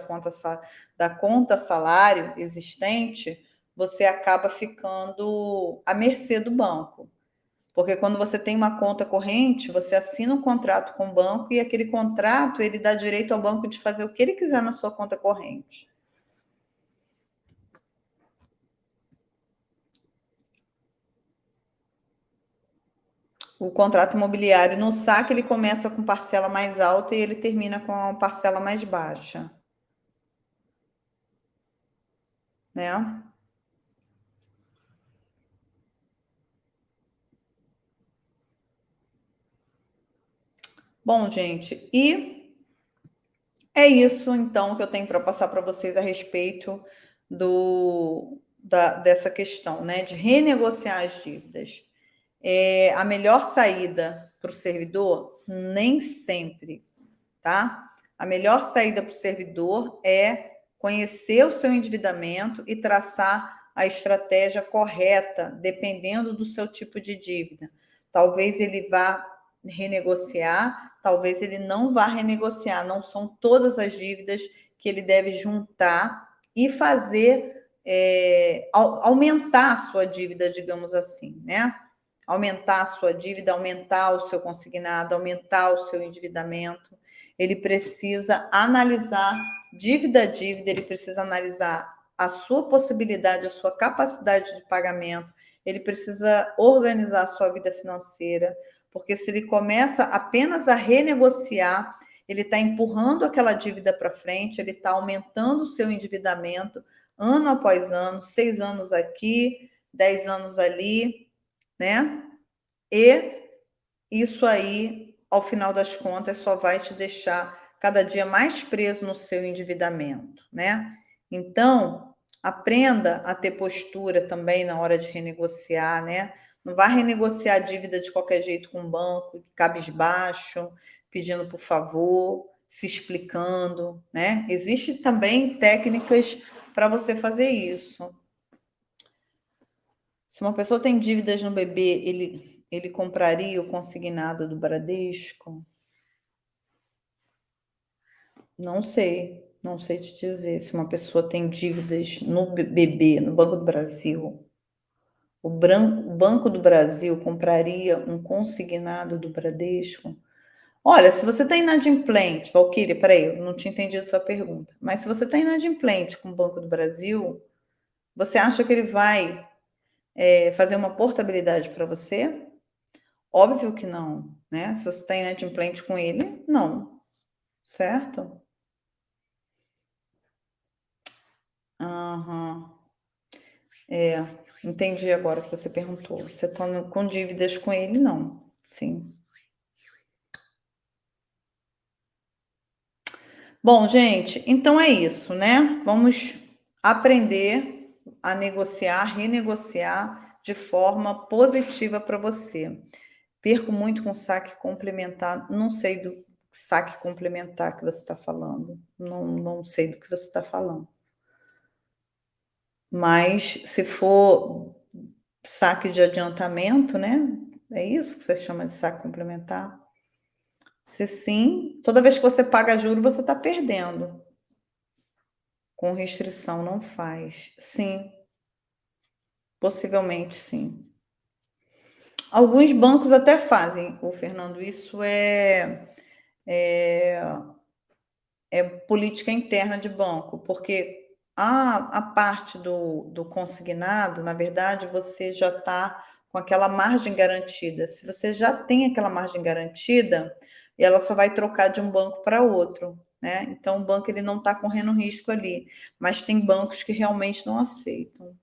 conta salário existente, você acaba ficando à mercê do banco. Porque quando você tem uma conta corrente, você assina um contrato com o banco e aquele contrato ele dá direito ao banco de fazer o que ele quiser na sua conta corrente. O contrato imobiliário no saque ele começa com parcela mais alta e ele termina com a parcela mais baixa, né? Bom, gente, e é isso então que eu tenho para passar para vocês a respeito dessa questão, né, de renegociar as dívidas. A melhor saída para o servidor, nem sempre, tá? A melhor saída para o servidor é conhecer o seu endividamento e traçar a estratégia correta, dependendo do seu tipo de dívida. Talvez ele vá renegociar, talvez ele não vá renegociar. Não são todas as dívidas que ele deve juntar e fazer aumentar a sua dívida, digamos assim, né? Aumentar a sua dívida, aumentar o seu consignado, aumentar o seu endividamento. Ele precisa analisar dívida a dívida, ele precisa analisar a sua possibilidade, a sua capacidade de pagamento, ele precisa organizar a sua vida financeira, porque se ele começa apenas a renegociar, ele está empurrando aquela dívida para frente, ele está aumentando o seu endividamento ano após ano, 6 anos aqui, 10 anos ali, né? E isso aí, ao final das contas, só vai te deixar cada dia mais preso no seu endividamento, né? Então, aprenda a ter postura também na hora de renegociar, né? Não vá renegociar a dívida de qualquer jeito com o banco, cabisbaixo, pedindo por favor, se explicando, né? Existem também técnicas para você fazer isso. Se uma pessoa tem dívidas no BB, ele compraria o consignado do Bradesco? Não sei, não sei te dizer. Se uma pessoa tem dívidas no BB, no Banco do Brasil, o Banco do Brasil compraria um consignado do Bradesco? Olha, se você está inadimplente, Valquíria, peraí, eu não tinha entendido sua pergunta, mas se você está inadimplente com o Banco do Brasil, você acha que ele vai fazer uma portabilidade para você? Óbvio que não, né? Se você está inadimplente com ele, não, certo? Aham. Entendi agora o que você perguntou. Você está com dívidas com ele? Não. Sim. Bom, gente, então é isso, né? Vamos aprender a negociar, renegociar de forma positiva para você. Perco muito com saque complementar, não sei do saque complementar que você está falando, não sei do que você está falando. Mas se for saque de adiantamento, né? É isso que você chama de saque complementar? Se sim, toda vez que você paga juro, você está perdendo. Com restrição não faz. Sim, possivelmente sim. Alguns bancos até fazem, o Fernando, isso é, é política interna de banco, porque a parte do consignado, na verdade, você já está com aquela margem garantida. Se você já tem aquela margem garantida, ela só vai trocar de um banco para outro, né? Então, o banco ele não está correndo risco ali, mas tem bancos que realmente não aceitam.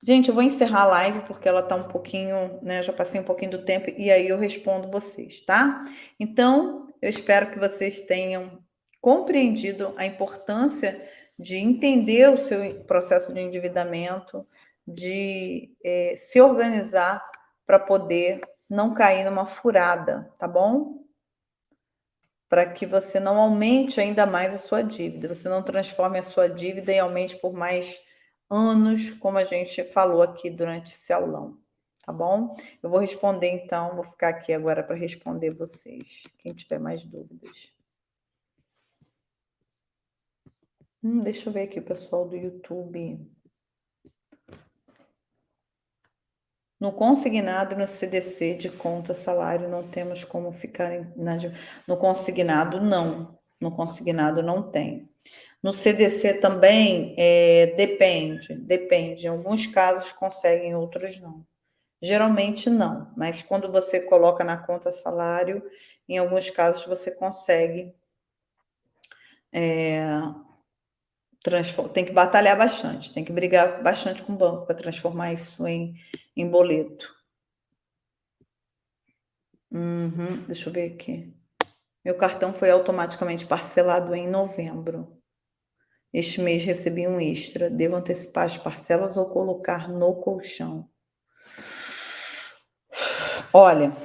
Gente, eu vou encerrar a live porque ela está um pouquinho, né? Já passei um pouquinho do tempo e aí eu respondo vocês, tá? Então, eu espero que vocês tenham compreendido a importância de entender o seu processo de endividamento, de se organizar para poder não cair numa furada, tá bom? Para que você não aumente ainda mais a sua dívida, você não transforme a sua dívida e aumente por mais anos, como a gente falou aqui durante esse aulão, tá bom? Eu vou responder então, vou ficar aqui agora para responder vocês, quem tiver mais dúvidas. Deixa eu ver aqui o pessoal do YouTube. No consignado e no CDC de conta salário não temos como ficar no consignado não, no consignado não tem. No CDC também depende. Em alguns casos conseguem, outros não. Geralmente não, mas quando você coloca na conta salário, em alguns casos você consegue tem que batalhar bastante, tem que brigar bastante com o banco para transformar isso em boleto. Deixa eu ver aqui. Meu cartão foi automaticamente parcelado em novembro. Este mês recebi um extra. Devo antecipar as parcelas ou colocar no colchão? Olha,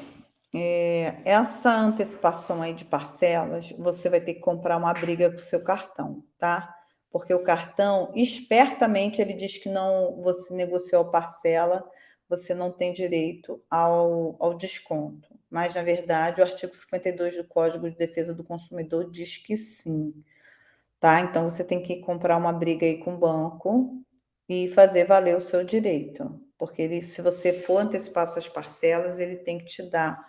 essa antecipação aí de parcelas, você vai ter que comprar uma briga com o seu cartão, tá? Porque o cartão, espertamente, ele diz que não, você negociou a parcela, você não tem direito ao desconto. Mas, na verdade, o artigo 52 do Código de Defesa do Consumidor diz que sim, tá? Então, você tem que comprar uma briga aí com o banco e fazer valer o seu direito. Porque ele, se você for antecipar suas parcelas, ele tem que te dar,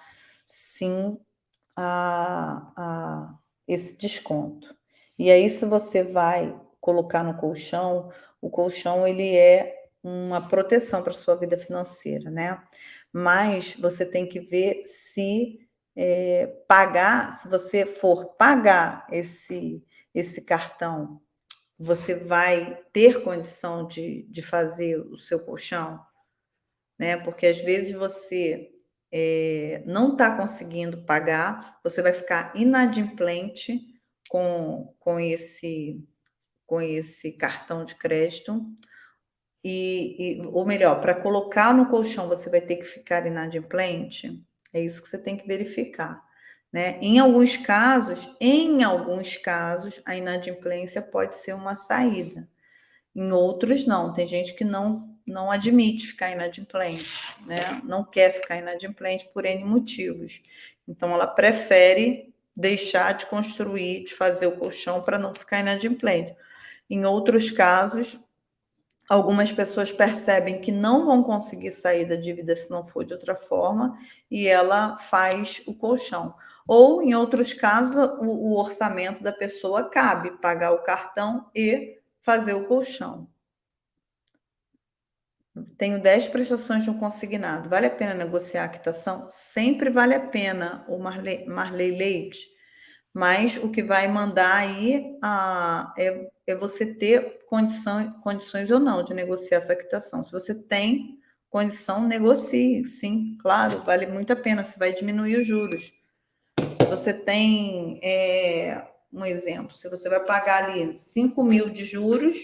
sim, esse desconto. E aí, se você vai colocar no colchão, o colchão ele é uma proteção para a sua vida financeira, né? Mas você tem que ver se pagar, se você for pagar esse cartão, você vai ter condição de fazer o seu colchão, né? Porque às vezes você não está conseguindo pagar, você vai ficar inadimplente com esse cartão de crédito, ou melhor, para colocar no colchão você vai ter que ficar inadimplente, é isso que você tem que verificar. Né? Em alguns casos, a inadimplência pode ser uma saída. Em outros, não. Tem gente que não admite ficar inadimplente, né? Não quer ficar inadimplente por N motivos. Então, ela prefere deixar de construir, de fazer o colchão para não ficar inadimplente. Em outros casos, algumas pessoas percebem que não vão conseguir sair da dívida se não for de outra forma, e ela faz o colchão. Ou, em outros casos, o orçamento da pessoa cabe pagar o cartão e fazer o colchão. Tenho 10 prestações de um consignado. Vale a pena negociar a quitação? Sempre vale a pena, o Marley Leite. Mas o que vai mandar aí é você ter condições ou não de negociar essa quitação. Se você tem condição, negocie. Sim, claro, vale muito a pena. Você vai diminuir os juros. Se você tem um exemplo, se você vai pagar ali 5 mil de juros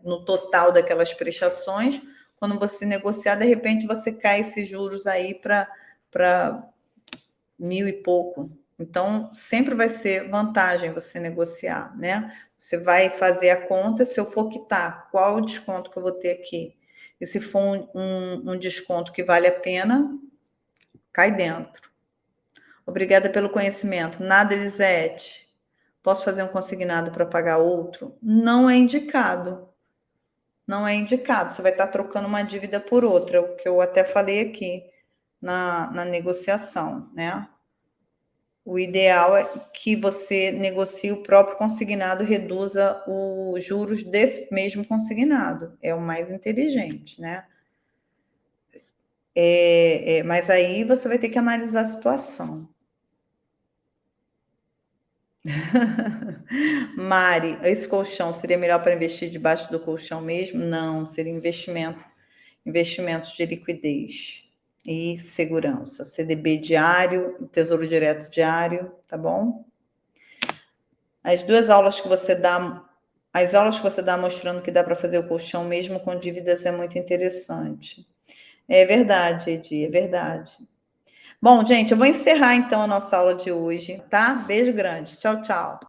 no total daquelas prestações, quando você negociar, de repente você cai esses juros aí para 1.000 e pouco, Então, sempre vai ser vantagem você negociar, né? Você vai fazer a conta, se eu for quitar, qual o desconto que eu vou ter aqui? E se for um desconto que vale a pena, cai dentro. Obrigada pelo conhecimento. Nada, Elisete. Posso fazer um consignado para pagar outro? Não é indicado. Não é indicado. Você vai estar trocando uma dívida por outra, o que eu até falei aqui na negociação, né? O ideal é que você negocie o próprio consignado e reduza os juros desse mesmo consignado. É o mais inteligente, né? Mas aí você vai ter que analisar a situação. Mari, esse colchão seria melhor para investir debaixo do colchão mesmo? Não, seria investimentos de liquidez e segurança, CDB diário, Tesouro Direto diário, tá bom? As aulas que você dá mostrando que dá para fazer o colchão mesmo com dívidas é muito interessante. É verdade, Edi, é verdade. Bom, gente, eu vou encerrar então a nossa aula de hoje, tá? Beijo grande. Tchau, tchau.